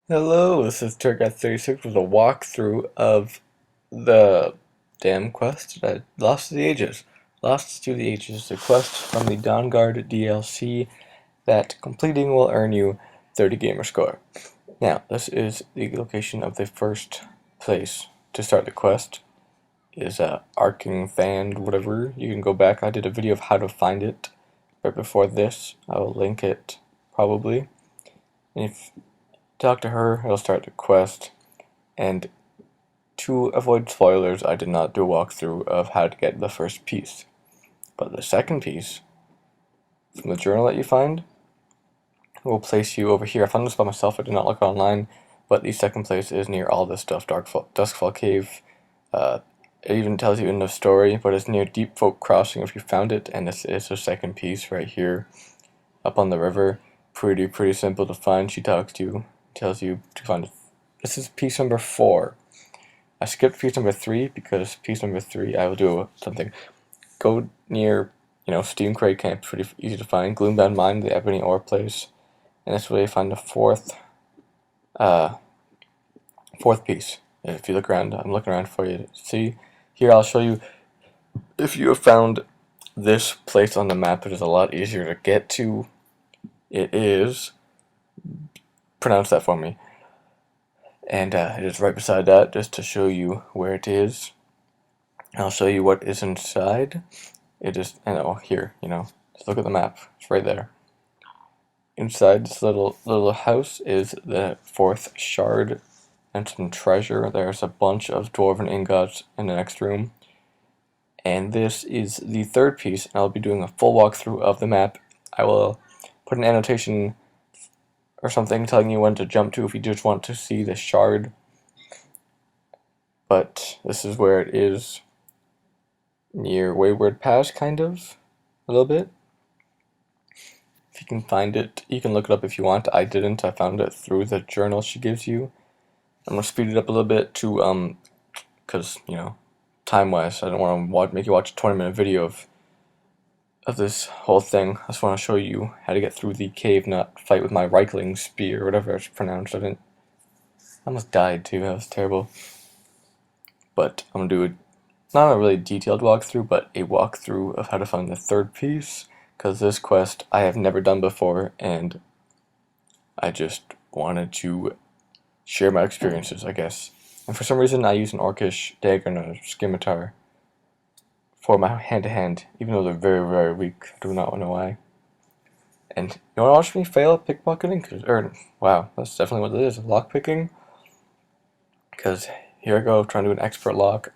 Hello, this is Turk36 with a walkthrough of the damn quest that Lost to the Ages. Lost to the Ages, the quest from the Dawnguard DLC that completing will earn you 30 gamer score. Now, this is the location of the first place to start the quest. Is Arcing Fan, whatever. You can go back. I did a video of how to find it right before this. I will link it probably. And if you talk to her, it'll start the quest. And to avoid spoilers, I did not do a walkthrough of how to get the first piece. But the second piece, from the journal that you find, will place you over here. I found this by myself, I did not look online, but the second place is near all this stuff. Duskfall Cave, it even tells you in the story, but it's near Deep Folk Crossing if you found it, and this is the second piece right here, up on the river. Pretty simple to find. She talks to you, tells you to find it. This is piece number 4. I skipped piece number 3 because piece number 3 I will do something. Go near, Steam Crate Camp, pretty easy to find. Gloombound Mine, the Ebony Ore place, and this way you find the fourth piece. If you look around, I'm looking around for you to see. Here I'll show you. If you have found this place on the map, it is a lot easier to get to. It is, pronounce that for me. And it is right beside that, just to show you where it is. I'll show you what is inside. It is, here, just look at the map. It's right there. Inside this little house is the 4th shard and some treasure. There's a bunch of dwarven ingots in the next room. And this is the 3rd piece, and I'll be doing a full walkthrough of the map. I will put an annotation or something telling you when to jump to if you just want to see the shard. But this is where it is, near Wayward Pass, kind of, a little bit. If you can find it, you can look it up if you want. I didn't. I found it through the journal she gives you. I'm gonna speed it up a little bit to because time-wise, I don't want to make you watch a 20-minute video of this whole thing. I just want to show you how to get through the cave, not fight with my Reichling spear, or whatever it's pronounced. I almost died too. That was terrible. But I'm gonna do not a really detailed walkthrough, but a walkthrough of how to find the 3rd piece, because this quest I have never done before, and I just wanted to share my experiences, I guess. And for some reason I use an orcish dagger and a scimitar for my hand-to-hand, even though they're very weak. I do not know why. And you wanna watch me fail at pickpocketing? Wow, that's definitely what it is, lockpicking. Because here I go, trying to do an expert lock,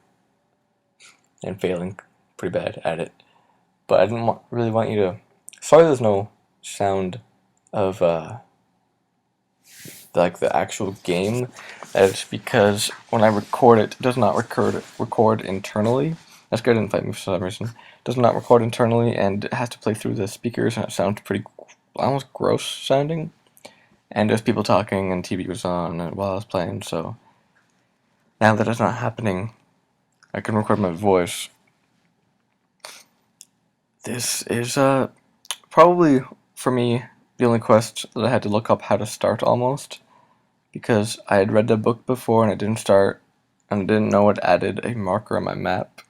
and failing pretty bad at it. But I didn't really want you to. Sorry, there's no sound of like the actual game. That's because when I record it, it does not record internally. That's good. Didn't fight me for some reason. It does not record internally, and it has to play through the speakers, and it sounds pretty almost gross sounding. And there's people talking, and TV was on while I was playing. So now that it's not happening, I can record my voice. This is probably, for me, the only quest that I had to look up how to start almost, because I had read the book before and I didn't start, and I didn't know it added a marker on my map.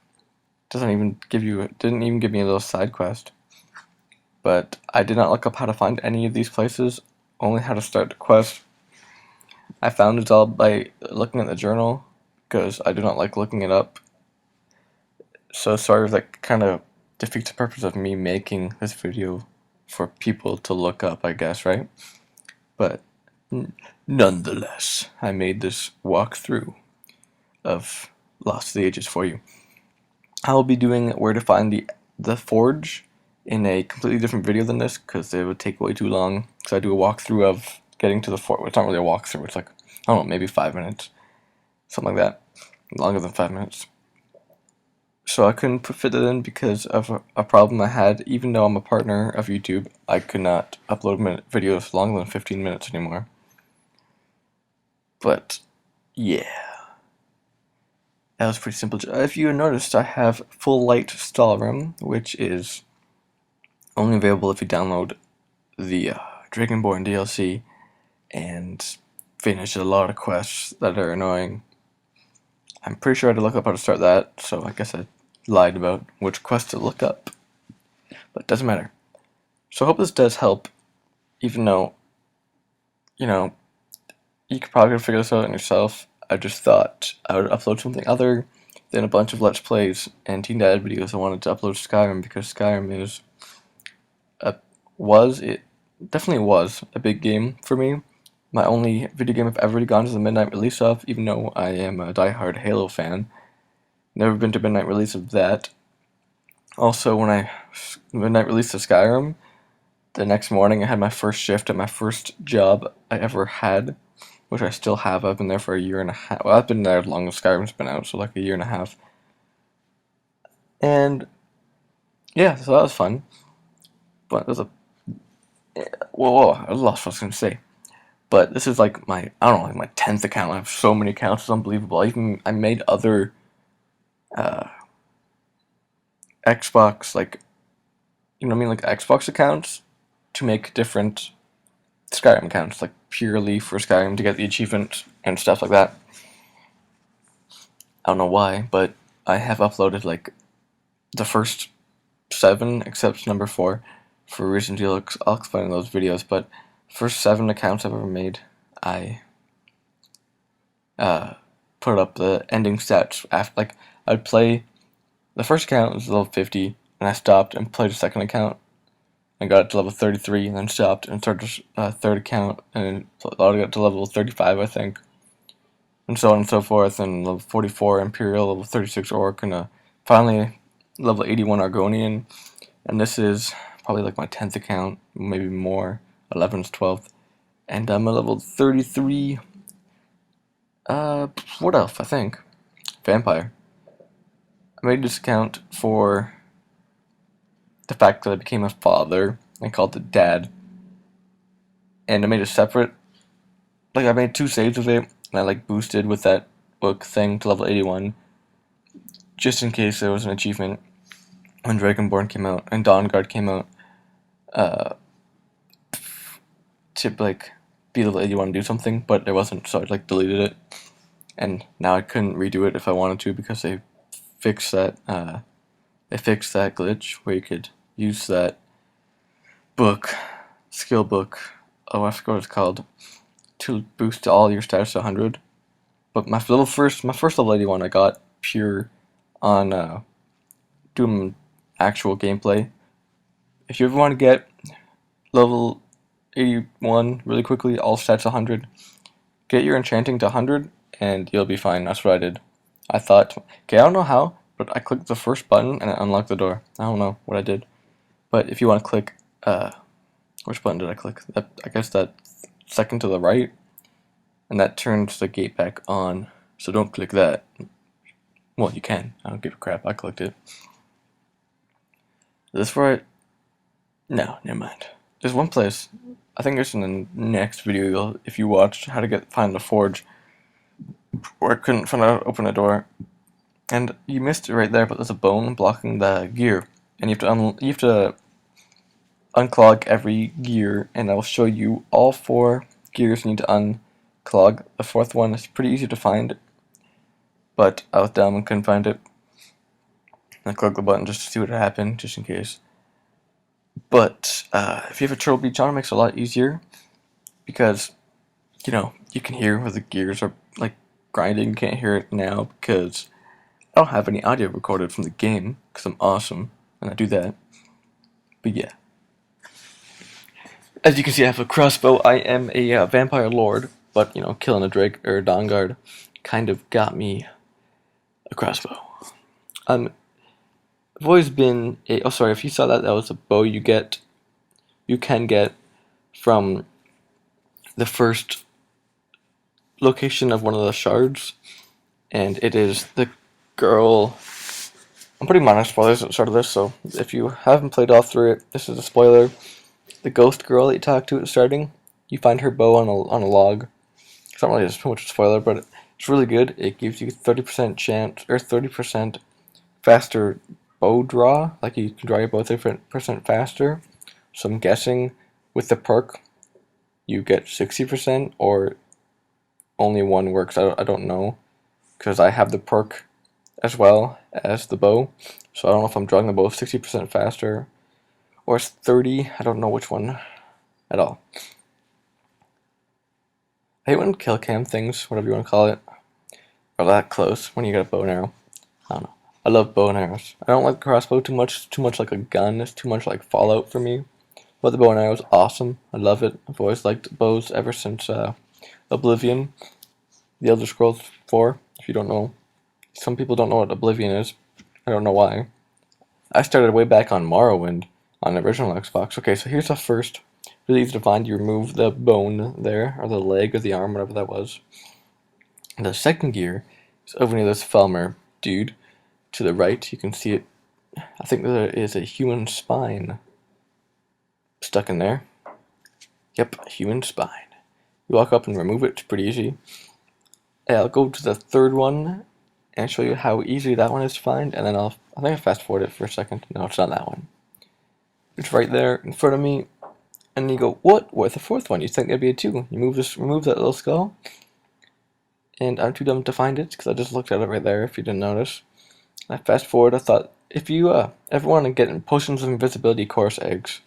It didn't even give me a little side quest. But I did not look up how to find any of these places, only how to start the quest. I found it all by looking at the journal, because I do not like looking it up. So sorry if that kind of defeats the purpose of me making this video for people to look up, I guess, right? But nonetheless, I made this walkthrough of Lost to the Ages for you. I will be doing where to find the forge in a completely different video than this, because it would take way too long. So I do a walkthrough of getting to the forge. It's not really a walkthrough. It's like, I don't know, maybe 5 minutes, something like that, longer than 5 minutes. So I couldn't fit it in because of a problem I had. Even though I'm a partner of YouTube, I could not upload videos longer than 15 minutes anymore. But yeah, that was pretty simple. If you noticed, I have Full Light Skyrim, which is only available if you download the Dragonborn DLC, and finish a lot of quests that are annoying. I'm pretty sure I had to look up how to start that, so I guess I lied about which quest to look up. But it doesn't matter. So I hope this does help, even though, you could probably figure this out on yourself. I just thought I would upload something other than a bunch of Let's Plays and Teen Dad videos. I wanted to upload Skyrim because Skyrim it definitely was a big game for me. My only video game I've ever really gone to the midnight release of, even though I am a diehard Halo fan. Never been to midnight release of that. Also, when midnight release of Skyrim, the next morning I had my first shift at my first job I ever had, which I still have. I've been there for a year and a half. Well, I've been there as long as Skyrim's been out, so like a year and a half. And yeah, so that was fun. But there's whoa, I lost what I was gonna say. But this is like my 10th account. I have so many accounts, it's unbelievable. I made other Xbox, like, like Xbox accounts to make different Skyrim accounts, like purely for Skyrim to get the achievement and stuff like that. I don't know why, but I have uploaded like the first 7, except number 4, for reasons I'll explain in those videos. But first 7 accounts I've ever made, I put up the ending stats after. Like, I'd play the first account was level 50, and I stopped and played a second account. I got to level 33 and then stopped and started a third account and I got to level 35, I think, and so on and so forth. And level 44 Imperial, level 36 Orc, and finally level 81 Argonian. And this is probably like my 10th account, maybe more, 11th, 12th, and I'm a level 33. What else? I think Vampire. I made this account for the fact that I became a father and called it Dad. And I made a separate, like, I made 2 saves of it, and I like boosted with that book thing to level 81, just in case there was an achievement when Dragonborn came out and Dawnguard came out, to like be level 81 and do something, but there wasn't, so I like deleted it, and now I couldn't redo it if I wanted to because they fixed that glitch where you could use that skill book, I forgot what it's called, to boost all your stats to 100. But my first level 81 I got pure on doing actual gameplay. If you ever want to get level 81 really quickly, all stats 100, get your enchanting to 100 and you'll be fine. That's what I did. I thought, okay, I don't know how, but I clicked the first button and it unlocked the door. I don't know what I did. But if you want to click, which button did I click? I guess that second to the right, and that turns the gate back on, so don't click that. Well, you can. I don't give a crap. I clicked it. Is this where No, never mind. There's one place, I think it's in the next video, if you watched how to find the forge, where I couldn't find out how to open a door. And you missed it right there, but there's a bone blocking the gear, and you have to unclog every gear, and I will show you all 4 gears you need to unclog. The 4th one is pretty easy to find, but I was dumb and couldn't find it. I clicked the button just to see what happened, just in case. But if you have a Turtle Beach on, it makes it a lot easier, because you can hear where the gears are like grinding. You can't hear it now because I don't have any audio recorded from the game, because I'm awesome and I do that. But yeah, as you can see, I have a crossbow. I am a vampire lord, but killing a Drake or a Dawnguard kind of got me a crossbow. I've always been a. Oh, sorry. If you saw that, that was a bow you can get from the first location of one of the shards, and it is the girl. I'm putting minor spoilers at the start of this, so if you haven't played all through it, this is a spoiler. The ghost girl that you talk to at the starting, you find her bow on a log. It's not really too much of a spoiler, but it's really good. It gives you 30% chance, or 30% faster bow draw. Like, you can draw your bow 30% faster. So I'm guessing with the perk, you get 60%, or only one works. I don't know, because I have the perk as well as the bow, so I don't know if I'm drawing the bow 60% faster or it's 30. I don't know which one at all. I hate when kill cam things, whatever you want to call it, are that close when you get a bow and arrow. I don't know. I love bow and arrows. I don't like crossbow too much. It's too much like a gun. It's too much like Fallout for me. But the bow and arrow is awesome. I love it. I've always liked bows ever since Oblivion, the Elder Scrolls 4. If you don't know, some people don't know what Oblivion is. I don't know why. I started way back on Morrowind on the original Xbox. Okay, so here's the first. Really easy to find. You remove the bone there, or the leg, or the arm, whatever that was. And the second gear is over near this Felmer dude. To the right, you can see it. I think there is a human spine stuck in there. Yep, human spine. You walk up and remove it. It's pretty easy. I'll go to the third one and show you how easy that one is to find, and then I think I fast forward it for a second. No, it's not that one. It's right there in front of me, and you go, what? Where's the fourth one? You think it'd be a 2. You remove that little skull, and I'm too dumb to find it because I just looked at it right there. If you didn't notice. I fast forward. I thought if you ever want to get potions of invisibility course eggs,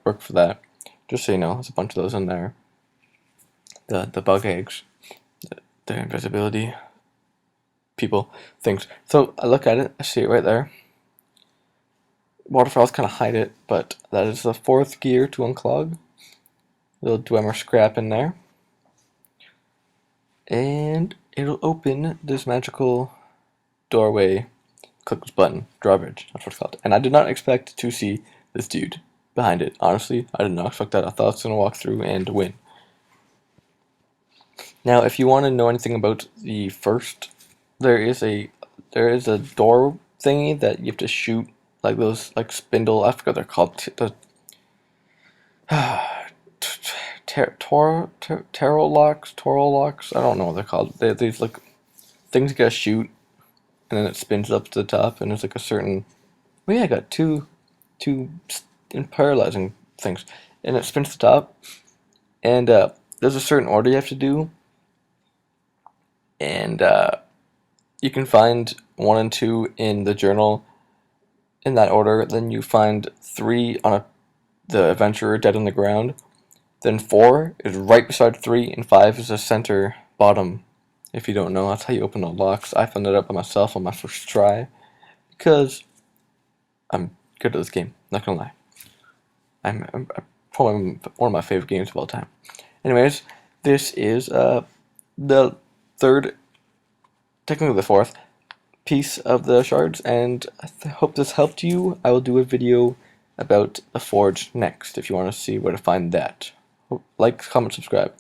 work for that. Just so you know, there's a bunch of those in there. The bug eggs, the invisibility people things. So I look at it. I see it right there. Waterfalls kind of hide it, but that is the 4th gear to unclog. Little Dwemer scrap in there, and it'll open this magical doorway. Click this button, drawbridge, that's what it's called. And I did not expect to see this dude behind it. Honestly, I did not expect that. I thought I was going to walk through and win. Now, if you want to know anything about the first, there is a door thingy that you have to shoot, like those, like spindle, I forgot what they're called, tarot locks, I don't know what they're called. These like things you gotta shoot, and then it spins up to the top, and there's like a certain. Oh yeah, I got two paralyzing things, and it spins to the top, and there's a certain order you have to do, and you can find 1 and 2 in the journal, in that order. Then you find 3 on the adventurer dead on the ground. Then 4 is right beside 3, and 5 is the center bottom. If you don't know, that's how you open the locks. I found it out by myself on my first try, because I'm good at this game, not gonna lie. I'm probably one of my favorite games of all time. Anyways, this is the 3rd, technically the 4th, piece of the shards, and I hope this helped you. I will do a video about the forge next, if you want to see where to find that. Like, comment, subscribe.